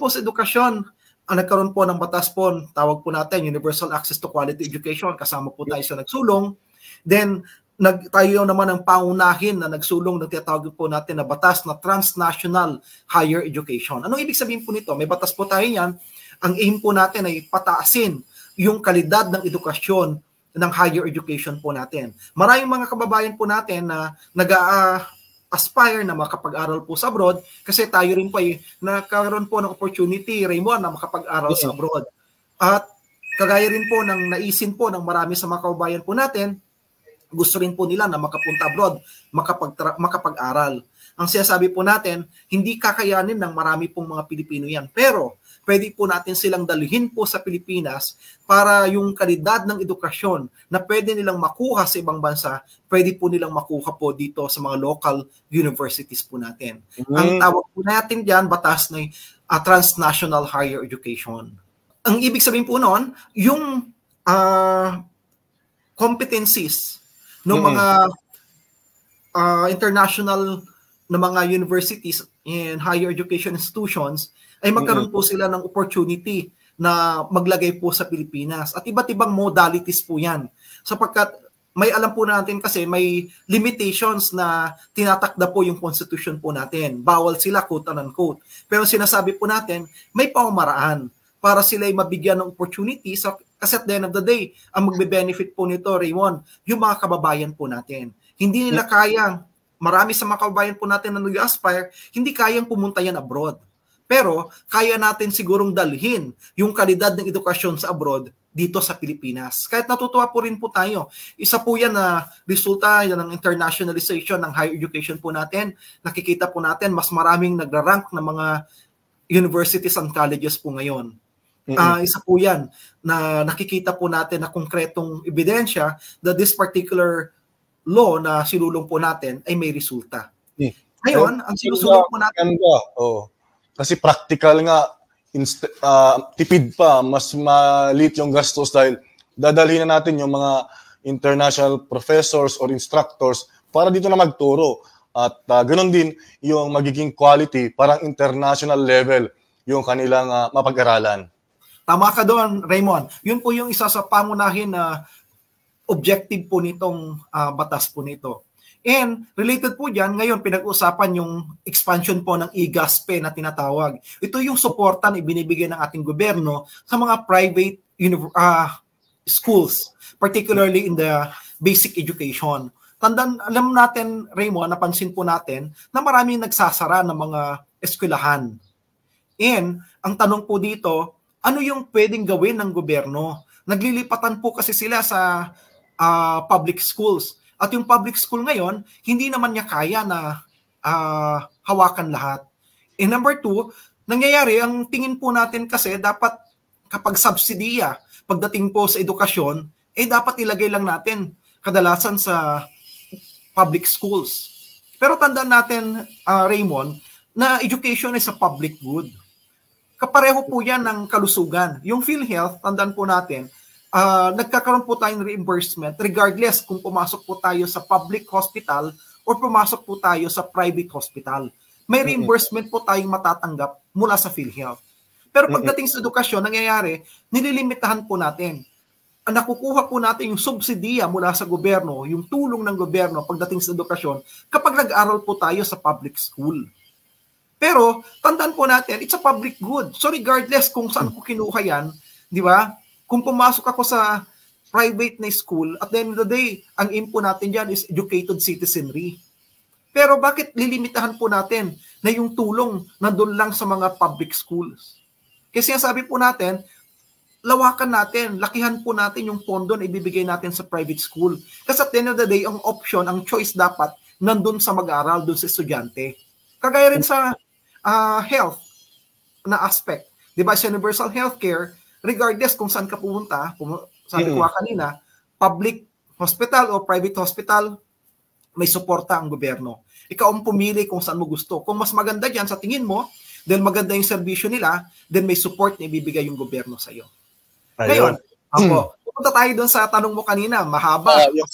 po sa edukasyon, nagkaroon po ng batas po, tawag po natin Universal Access to Quality Education, kasama po tayo sa nagsulong. Then, tayo naman ang paunahin na nagsulong ng tinatawag po natin na batas na Transnational Higher Education. Anong ibig sabihin po nito? May batas po tayo yan. Ang aim po natin ay pataasin yung kalidad ng edukasyon ng higher education po natin. Maraming mga kababayan po natin na aspire na makapag-aral po sa abroad kasi tayo rin po ay nagkaroon po ng opportunity, Raymond, na makapag-aral sa abroad. At kagaya rin po ng naisin po ng marami sa mga kababayan po natin, gusto rin po nila na makapunta abroad, makapag-aral. Ang sinasabi po natin, hindi kakayanin ng marami pong mga Pilipino yan. Pero pwede po natin silang dalhin po sa Pilipinas para yung kalidad ng edukasyon na pwede nilang makuha sa ibang bansa, pwede po nilang makuha po dito sa mga local universities po natin. Ang tawag po natin dyan, batas na Transnational Higher Education. Ang ibig sabihin po noon, yung competencies ng mga international na mga universities and higher education institutions ay magkaroon po sila ng opportunity na maglagay po sa Pilipinas. At iba't ibang modalities po yan. Sapagkat may alam po natin kasi may limitations na tinatakda po yung constitution po natin. Bawal sila, quote and unquote. Pero sinasabi po natin, may pamamaraan para sila ay mabigyan ng opportunity kasi at the end of the day, ang magbe-benefit po nito, Raymond, yung mga kababayan po natin. Hindi nila kayang, marami sa mga kababayan po natin na nag-aspire, hindi kayang pumunta yan abroad. Pero kaya natin sigurong dalhin yung kalidad ng edukasyon sa abroad dito sa Pilipinas. Kahit natutuwa po rin po tayo. Isa po yan na resulta yan ng internationalization ng higher education po natin. Nakikita po natin mas maraming nagra-rank na mga universities and colleges po ngayon. Isa po yan na nakikita po natin na konkretong ebidensya that this particular law na sinulong po natin ay may resulta. Ngayon, ang sinusulong po natin... Kasi practical nga, tipid pa, mas maliit yung gastos dahil dadalhin na natin yung mga international professors or instructors para dito na magturo. At ganoon din yung magiging quality, parang international level yung kanilang mapag-aralan. Tama ka doon, Raymond. Yun po yung isa sa pangunahin na objective po nitong batas po nito. And related po dyan, ngayon pinag-usapan yung expansion po ng IGASP na tinatawag. Ito yung suporta na ibinibigay ng ating gobyerno sa mga private schools, particularly in the basic education. Alam natin, Raymond, napansin po natin na maraming nagsasara ng mga eskwelahan. And ang tanong po dito, ano yung pwedeng gawin ng gobyerno? Naglilipatan po kasi sila sa public schools. At yung public school ngayon, hindi naman niya kaya na hawakan lahat. And number two, nangyayari, ang tingin po natin kasi dapat kapag subsidiya, pagdating po sa edukasyon, dapat ilagay lang natin kadalasan sa public schools. Pero tandaan natin, Raymond, na education is a public good. Kapareho po yan ng kalusugan. Yung PhilHealth, tandaan po natin, nagkakaroon po tayong reimbursement regardless kung pumasok po tayo sa public hospital or pumasok po tayo sa private hospital. May reimbursement po tayong matatanggap mula sa PhilHealth. Pero pagdating sa edukasyon, nangyayari, nililimitahan po natin. Nakukuha po natin yung subsidiya mula sa gobyerno, yung tulong ng gobyerno pagdating sa edukasyon kapag nag-aral po tayo sa public school. Pero, tandaan po natin, it's a public good. So regardless kung saan ko kinuha yan, di ba? Kung pumasok ako sa private na school, at the end of the day, ang aim po natin dyan is educated citizenry. Pero bakit lilimitahan po natin na yung tulong nandun lang sa mga public schools? Kasi sabi po natin, lawakan natin, lakihan po natin yung pondo na ibibigay natin sa private school. Kasi at the end of the day, ang option, ang choice dapat nandun sa mag-aaral, dun sa estudyante. Kagaya rin sa health na aspect. Diba, sa universal healthcare, regardless kung saan ka pumunta, sabi ko kanina, public hospital o private hospital, may suporta ang gobyerno. Ikaw ang pumili kung saan mo gusto. Kung mas maganda dyan sa tingin mo, then maganda yung serbisyo nila, then may support na ibibigay yung gobyerno sa iyo. Ngayon, pupunta tayo doon sa tanong mo kanina, mahaba. Yung